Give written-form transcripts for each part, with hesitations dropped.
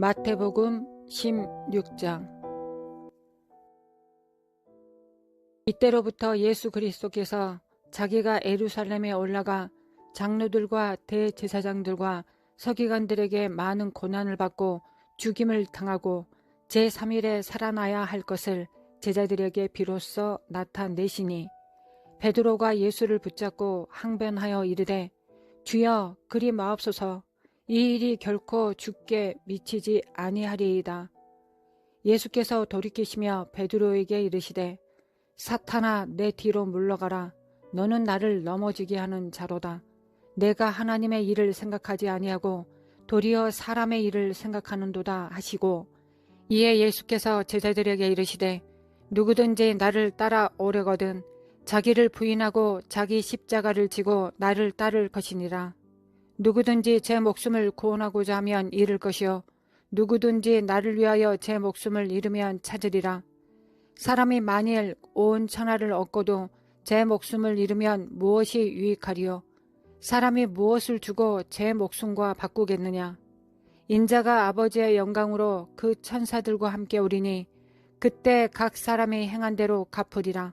마태복음 16장. 이때로부터 예수 그리스도께서 자기가 예루살렘에 올라가 장로들과 대제사장들과 서기관들에게 많은 고난을 받고 죽임을 당하고 제3일에 살아나야 할 것을 제자들에게 비로소 나타내시니, 베드로가 예수를 붙잡고 항변하여 이르되, 주여, 그리 마옵소서. 이 일이 결코 주께 미치지 아니하리이다. 예수께서 돌이키시며 베드로에게 이르시되, 사탄아, 내 뒤로 물러가라. 너는 나를 넘어지게 하는 자로다. 내가 하나님의 일을 생각하지 아니하고 도리어 사람의 일을 생각하는도다 하시고, 이에 예수께서 제자들에게 이르시되, 누구든지 나를 따라오려거든 자기를 부인하고 자기 십자가를 지고 나를 따를 것이니라. 누구든지 제 목숨을 구원하고자 하면 잃을 것이요, 누구든지 나를 위하여 제 목숨을 잃으면 찾으리라. 사람이 만일 온 천하를 얻고도 제 목숨을 잃으면 무엇이 유익하리요? 사람이 무엇을 주고 제 목숨과 바꾸겠느냐? 인자가 아버지의 영광으로 그 천사들과 함께 오리니 그때 각 사람이 행한 대로 갚으리라.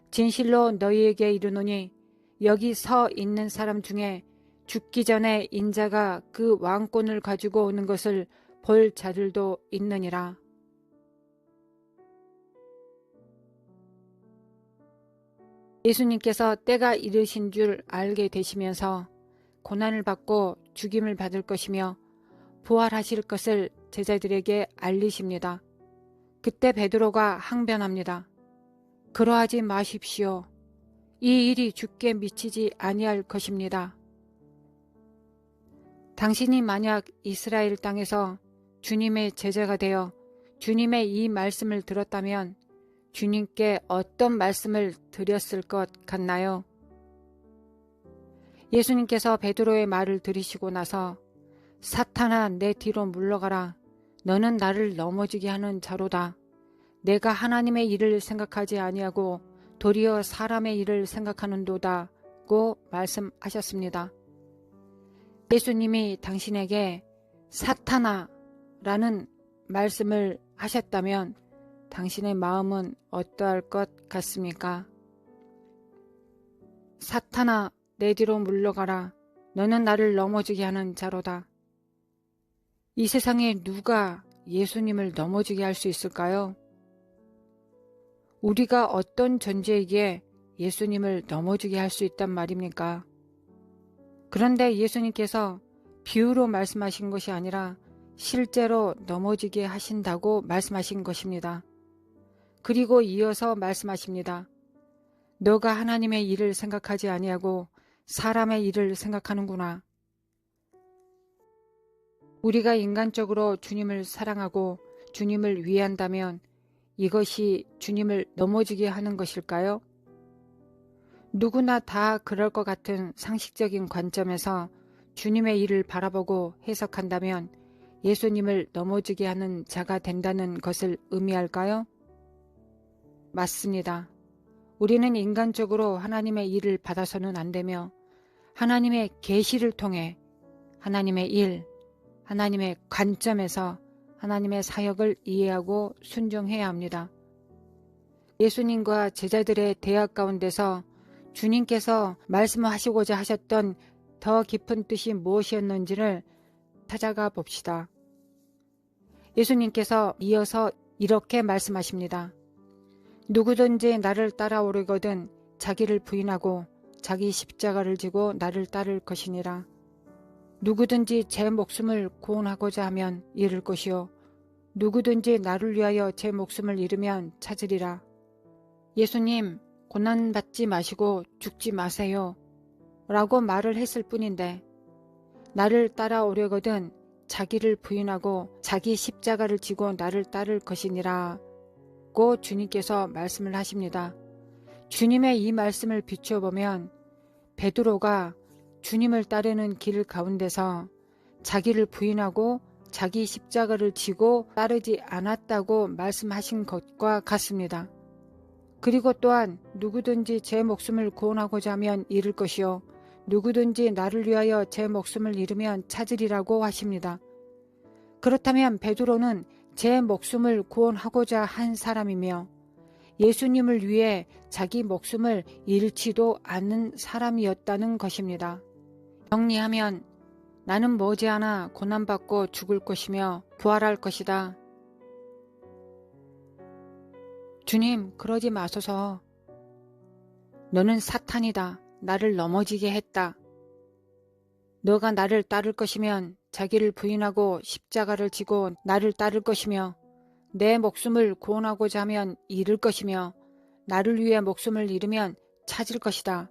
진실로 너희에게 이르노니 여기 서 있는 사람 중에 죽기 전에 인자가 그 왕권을 가지고 오는 것을 볼 자들도 있느니라. 예수님께서 때가 이르신 줄 알게 되시면서 고난을 받고 죽임을 받을 것이며 부활하실 것을 제자들에게 알리십니다. 그때 베드로가 항변합니다. 그러하지 마십시오. 이 일이 주께 미치지 아니할 것입니다. 당신이 만약 이스라엘 땅에서 주님의 제자가 되어 주님의 이 말씀을 들었다면 주님께 어떤 말씀을 드렸을 것 같나요? 예수님께서 베드로의 말을 들으시고 나서, 사탄아, 내 뒤로 물러가라. 너는 나를 넘어지게 하는 자로다. 내가 하나님의 일을 생각하지 아니하고 도리어 사람의 일을 생각하는도다고 말씀하셨습니다. 예수님이 당신에게 사탄아 라는 말씀을 하셨다면 당신의 마음은 어떠할 것 같습니까? 사탄아, 내 뒤로 물러가라. 너는 나를 넘어지게 하는 자로다. 이 세상에 누가 예수님을 넘어지게 할 수 있을까요? 우리가 어떤 존재이기에 예수님을 넘어지게 할 수 있단 말입니까? 그런데 예수님께서 비유로 말씀하신 것이 아니라 실제로 넘어지게 하신다고 말씀하신 것입니다. 그리고 이어서 말씀하십니다. 너가 하나님의 일을 생각하지 아니하고 사람의 일을 생각하는구나. 우리가 인간적으로 주님을 사랑하고 주님을 위한다면 이것이 주님을 넘어지게 하는 것일까요? 누구나 다 그럴 것 같은 상식적인 관점에서 주님의 일을 바라보고 해석한다면 예수님을 넘어지게 하는 자가 된다는 것을 의미할까요? 맞습니다. 우리는 인간적으로 하나님의 일을 받아서는 안 되며 하나님의 계시를 통해 하나님의 일, 하나님의 관점에서 하나님의 사역을 이해하고 순종해야 합니다. 예수님과 제자들의 대화 가운데서 주님께서 말씀하시고자 하셨던 더 깊은 뜻이 무엇이었는지를 찾아가 봅시다. 예수님께서 이어서 이렇게 말씀하십니다. 누구든지 나를 따라오려거든 자기를 부인하고 자기 십자가를 지고 나를 따를 것이니라. 누구든지 제 목숨을 구원하고자 하면 잃을 것이요, 누구든지 나를 위하여 제 목숨을 잃으면 찾으리라. 예수님, 고난받지 마시고 죽지 마세요 라고 말을 했을 뿐인데, 나를 따라오려거든 자기를 부인하고 자기 십자가를 지고 나를 따를 것이니라 고 주님께서 말씀을 하십니다. 주님의 이 말씀을 비추어보면 베드로가 주님을 따르는 길 가운데서 자기를 부인하고 자기 십자가를 지고 따르지 않았다고 말씀하신 것과 같습니다. 그리고 또한 누구든지 제 목숨을 구원하고자 하면 잃을 것이요, 누구든지 나를 위하여 제 목숨을 잃으면 찾으리라고 하십니다. 그렇다면 베드로는 제 목숨을 구원하고자 한 사람이며 예수님을 위해 자기 목숨을 잃지도 않는 사람이었다는 것입니다. 정리하면 나는 머지않아 고난받고 죽을 것이며 부활할 것이다. 주님, 그러지 마소서. 너는 사탄이다. 나를 넘어지게 했다. 너가 나를 따를 것이면 자기를 부인하고 십자가를 지고 나를 따를 것이며 내 목숨을 구원하고자 하면 잃을 것이며 나를 위해 목숨을 잃으면 찾을 것이다.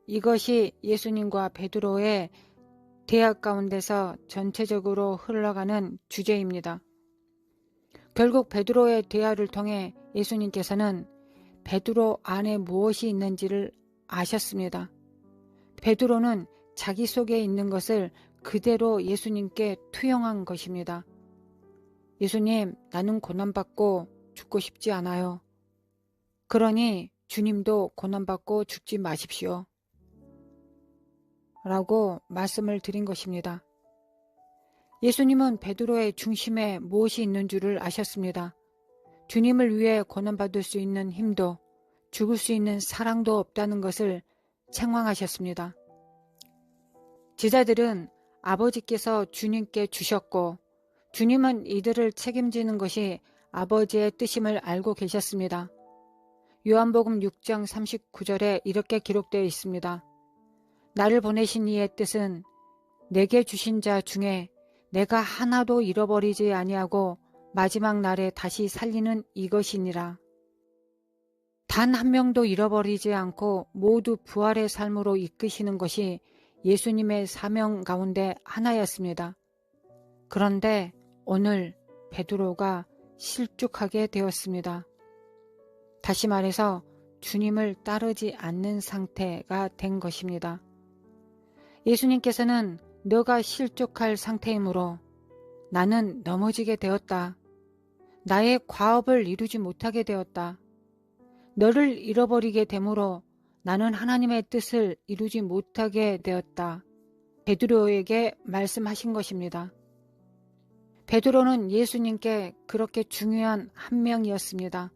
이것이 예수님과 베드로의 대화 가운데서 전체적으로 흘러가는 주제입니다. 결국 베드로의 대화를 통해 예수님께서는 베드로 안에 무엇이 있는지를 아셨습니다. 베드로는 자기 속에 있는 것을 그대로 예수님께 투영한 것입니다. 예수님, 나는 고난받고 죽고 싶지 않아요. 그러니 주님도 고난받고 죽지 마십시오. 라고 말씀을 드린 것입니다. 예수님은 베드로의 중심에 무엇이 있는 줄을 아셨습니다. 주님을 위해 고난받을 수 있는 힘도 죽을 수 있는 사랑도 없다는 것을 책망하셨습니다. 제자들은 아버지께서 주님께 주셨고 주님은 이들을 책임지는 것이 아버지의 뜻임을 알고 계셨습니다. 요한복음 6장 39절에 이렇게 기록되어 있습니다. 나를 보내신 이의 뜻은 내게 주신 자 중에 내가 하나도 잃어버리지 아니하고 마지막 날에 다시 살리는 이것이니라. 단 한 명도 잃어버리지 않고 모두 부활의 삶으로 이끄시는 것이 예수님의 사명 가운데 하나였습니다. 그런데 오늘 베드로가 실족하게 되었습니다. 다시 말해서 주님을 따르지 않는 상태가 된 것입니다. 예수님께서는 너가 실족할 상태이므로 나는 넘어지게 되었다. 나의 과업을 이루지 못하게 되었다. 너를 잃어버리게 되므로 나는 하나님의 뜻을 이루지 못하게 되었다. 베드로에게 말씀하신 것입니다. 베드로는 예수님께 그렇게 중요한 한 명이었습니다.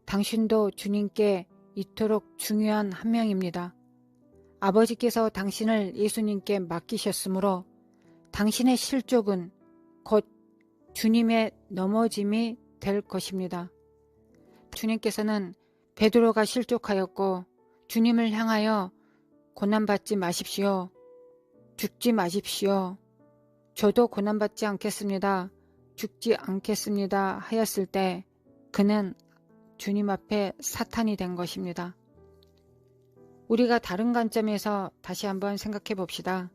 당신도 주님께 이토록 중요한 한 명입니다. 아버지께서 당신을 예수님께 맡기셨으므로 당신의 실족은 곧 주님의 넘어짐이 될 것입니다. 주님께서는 베드로가 실족하였고 주님을 향하여 고난받지 마십시오. 죽지 마십시오. 저도 고난받지 않겠습니다. 죽지 않겠습니다. 하였을 때 그는 주님 앞에 사탄이 된 것입니다. 우리가 다른 관점에서 다시 한번 생각해 봅시다.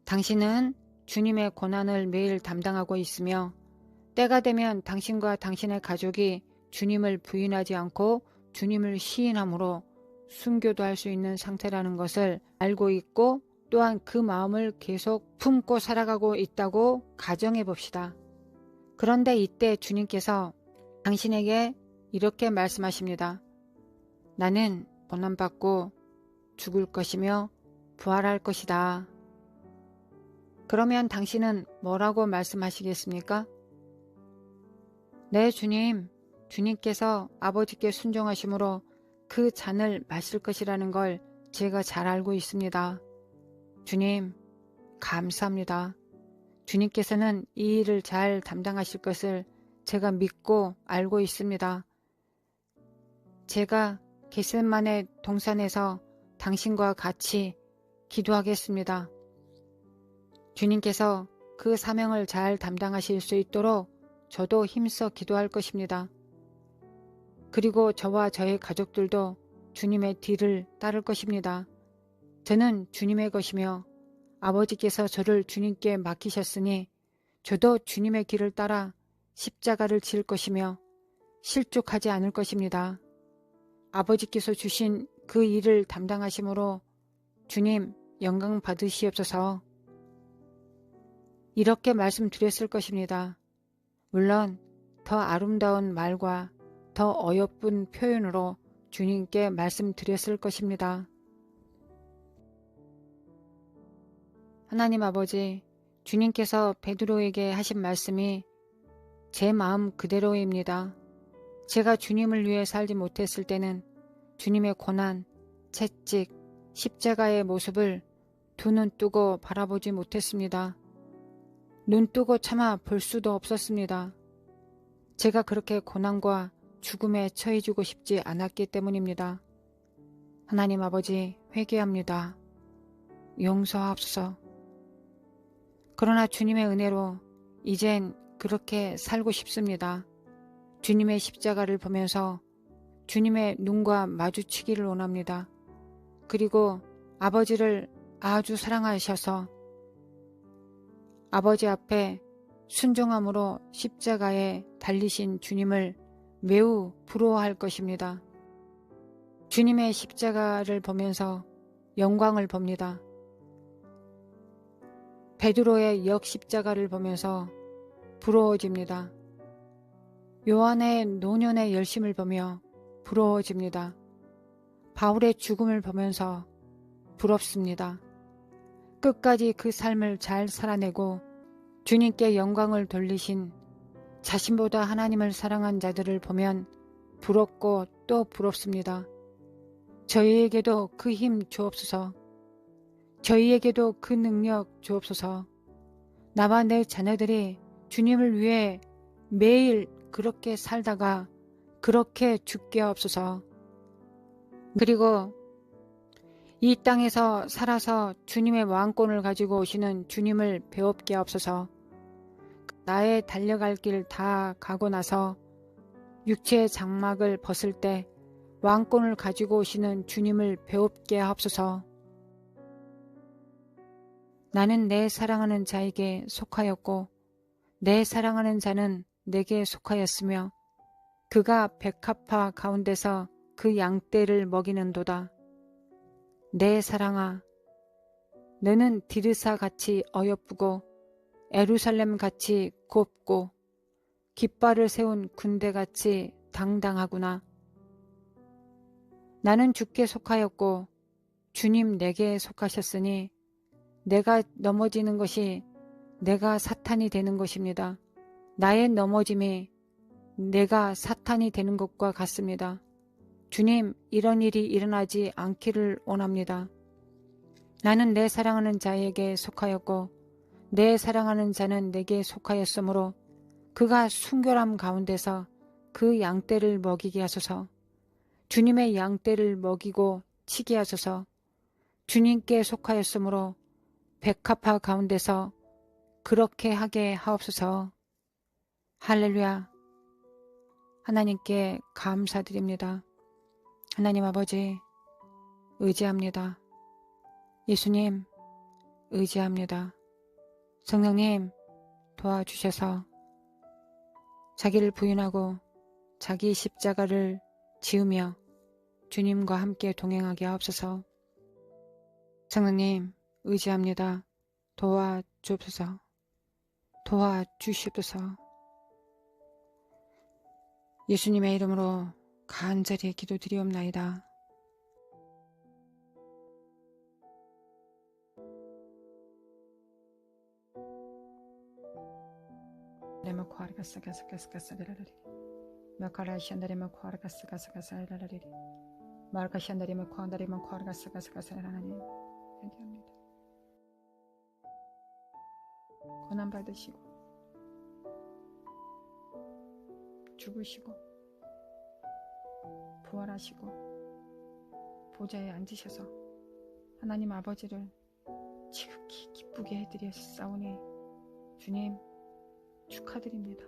당신은 주님의 고난을 매일 담당하고 있으며 때가 되면 당신과 당신의 가족이 주님을 부인하지 않고 주님을 시인함으로 순교도 할 수 있는 상태라는 것을 알고 있고 또한 그 마음을 계속 품고 살아가고 있다고 가정해 봅시다. 그런데 이때 주님께서 당신에게 이렇게 말씀하십니다. 나는 고난받고 죽을 것이며 부활할 것이다. 그러면 당신은 뭐라고 말씀하시겠습니까? 네, 주님. 주님께서 아버지께 순종하심으로 그 잔을 마실 것이라는 걸 제가 잘 알고 있습니다. 주님, 감사합니다. 주님께서는 이 일을 잘 담당하실 것을 제가 믿고 알고 있습니다. 제가 겟세마네 동산에서 당신과 같이 기도하겠습니다. 주님께서 그 사명을 잘 담당하실 수 있도록 저도 힘써 기도할 것입니다. 그리고 저와 저의 가족들도 주님의 뒤를 따를 것입니다. 저는 주님의 것이며 아버지께서 저를 주님께 맡기셨으니 저도 주님의 길을 따라 십자가를 질 것이며 실족하지 않을 것입니다. 아버지께서 주신 그 일을 담당하심으로 주님 영광 받으시옵소서. 이렇게 말씀드렸을 것입니다. 물론 더 아름다운 말과 더 어여쁜 표현으로 주님께 말씀드렸을 것입니다. 하나님 아버지, 주님께서 베드로에게 하신 말씀이 제 마음 그대로입니다. 제가 주님을 위해 살지 못했을 때는 주님의 고난, 채찍, 십자가의 모습을 두 눈 뜨고 바라보지 못했습니다. 눈 뜨고 참아 볼 수도 없었습니다. 제가 그렇게 고난과 죽음에 처해지고 싶지 않았기 때문입니다. 하나님 아버지, 회개합니다. 용서하옵소서. 그러나 주님의 은혜로 이젠 그렇게 살고 싶습니다. 주님의 십자가를 보면서 주님의 눈과 마주치기를 원합니다. 그리고 아버지를 아주 사랑하셔서 아버지 앞에 순종함으로 십자가에 달리신 주님을 매우 부러워할 것입니다. 주님의 십자가를 보면서 영광을 봅니다. 베드로의 역십자가를 보면서 부러워집니다. 요한의 노년의 열심을 보며 부러워집니다. 바울의 죽음을 보면서 부럽습니다. 끝까지 그 삶을 잘 살아내고 주님께 영광을 돌리신 자신보다 하나님을 사랑한 자들을 보면 부럽고 또 부럽습니다. 저희에게도 그 힘 주옵소서. 저희에게도 그 능력 주옵소서. 나와 내 자녀들이 주님을 위해 매일 그렇게 살다가 그렇게 죽게 하옵소서. 그리고 이 땅에서 살아서 주님의 왕권을 가지고 오시는 주님을 배웁게 하옵소서. 나의 달려갈 길 다 가고 나서 육체의 장막을 벗을 때 왕권을 가지고 오시는 주님을 배웁게 하옵소서. 나는 내 사랑하는 자에게 속하였고 내 사랑하는 자는 내게 속하였으며 그가 백합화 가운데서 그 양떼를 먹이는도다. 내 사랑아, 너는 디르사같이 어여쁘고 에루살렘같이 곱고 깃발을 세운 군대같이 당당하구나. 나는 주께 속하였고 주님 내게 속하셨으니 내가 넘어지는 것이 내가 사탄이 되는 것입니다. 나의 넘어짐이 내가 사탄이 되는 것과 같습니다. 주님, 이런 일이 일어나지 않기를 원합니다. 나는 내 사랑하는 자에게 속하였고 내 사랑하는 자는 내게 속하였으므로 그가 순결함 가운데서 그 양떼를 먹이게 하소서. 주님의 양떼를 먹이고 치게 하소서. 주님께 속하였으므로 백합화 가운데서 그렇게 하게 하옵소서. 할렐루야. 하나님께 감사드립니다. 하나님 아버지, 의지합니다. 예수님, 의지합니다. 성령님, 도와주셔서 자기를 부인하고 자기 십자가를 지으며 주님과 함께 동행하게 하옵소서. 성령님, 의지합니다. 도와주옵소서. 도와주시옵소서. 예수님의 이름으로 간절히 기도드리옵나이다. 하나님 회개합니다. 고난 받으시고 죽으시고 부활하시고 보좌에 앉으셔서 하나님 아버지를 지극히 기쁘게 해드렸사오니 주님 축하드립니다.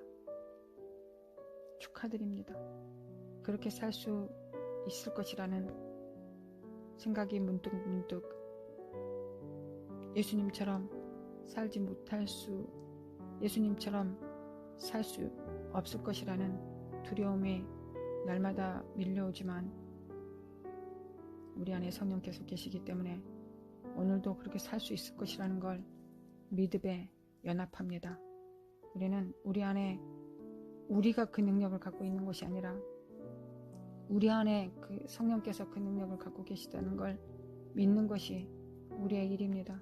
축하드립니다. 그렇게 살 수 있을 것이라는 생각이 문득 예수님처럼 살지 못할 수, 예수님처럼 살 수 없을 것이라는 두려움이 날마다 밀려오지만 우리 안에 성령께서 계시기 때문에 오늘도 그렇게 살 수 있을 것이라는 걸 믿음에 연합합니다. 우리는 우리 안에 우리가 그 능력을 갖고 있는 것이 아니라 우리 안에 그 성령께서 그 능력을 갖고 계시다는 걸 믿는 것이 우리의 일입니다.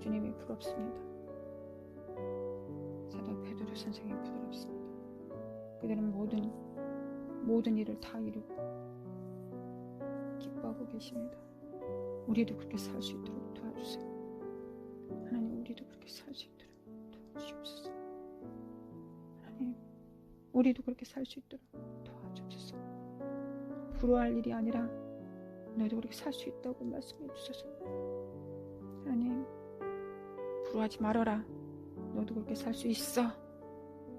주님이 부럽습니다. 사도 베드로 선생이 부럽습니다. 그들은 모든 일을 다 이루고 기뻐하고 계십니다. 우리도 그렇게 살 수 있도록 도와주세요. 하나님, 우리도 그렇게 살 수 있도록 도와주시옵소서. 하나님, 우리도 그렇게 살 수 있도록 도와주옵소서. 부러워할 일이 아니라 너희도 그렇게 살 수 있다고 말씀해 주셔서, 하나님, 부러워하지 말아라, 너도 그렇게 살 수 있어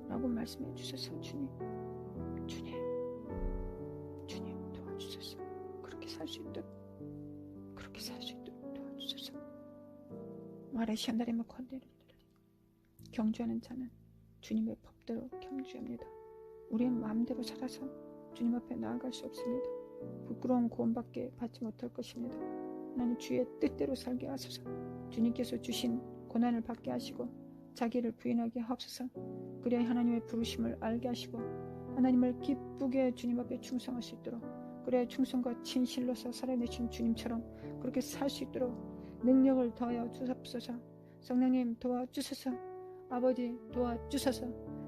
라고 말씀해 주셔서, 주님 도와주셔서 그렇게 살 수 있도록 도와주셔서. 마레시안다리마 컨데를 경주하는 자는 주님의 법대로 경주합니다. 우리의 마음대로 살아서 주님 앞에 나아갈 수 없습니다. 부끄러운 고음밖에 받지 못할 것입니다. 하나님, 주의 뜻대로 살게 하소서. 주님께서 주신 고난을 받게 하시고 자기를 부인하게 하옵소서. 그래야 하나님의 부르심을 알게 하시고 하나님을 기쁘게 주님 앞에 충성할 수 있도록, 그래야 충성과 진실로서 살아내신 주님처럼 그렇게 살 수 있도록 능력을 더하여 주옵소서. 성령님 도와주소서. 아버지 도와주소서.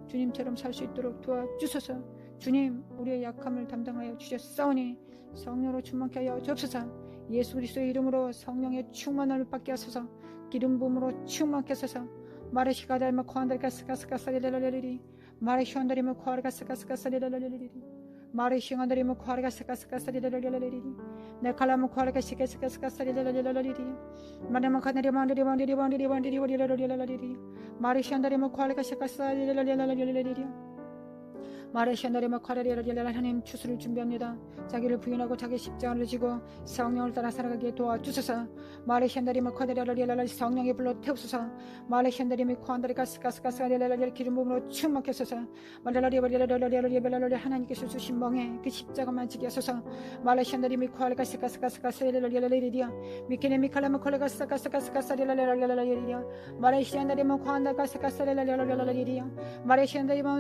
주님처럼 살 수 있도록 도와주소서. 주님, 우리의 약함을 담당하여 주셨사오니 성령으로 충만케 하여 주옵소서. 예수 그리스도의 이름으로 성령의 충만을 받게 하소서. 기름 부음으로 충만케 하소서. 마르시가달마 코안달가스가스가사리라라리리 마르시온다리마 코아르가스가스가사리라라리리 마르시온다리마 코아르가스가스가사리라라리리 네칼라마 코아르가스가스가사리라라리리 마르마카나리만디리만디리만디리만디리만디리만디리만디리 마르시온다리마 코아르가스가사리라라리리 마르시안다리마 카라리라리라 하나님 추수를 준비합니다. 자기를 부인하고 자기 십자가를 지고 성령을 따라 살아가게 도와주소서. 마르시안다리마 카라리라리라 성령의 불로 태우소서. 마르시안다리미 코안다리가스가스가스가리라리라 기름 부음으로 충만케 하소서. 말라리라리라리라리라리라리 하나님께서 주신 멍에 그 십자가만 지게 하소서. 마르시안다리미 코알가스가스가스가스가리라리라리리리야 미케네 미칼라마 콜라가스가스가스가스가리라리라리리리야 마르시안다리마 코안다가스가스가리라리라리리야 마르시안다리마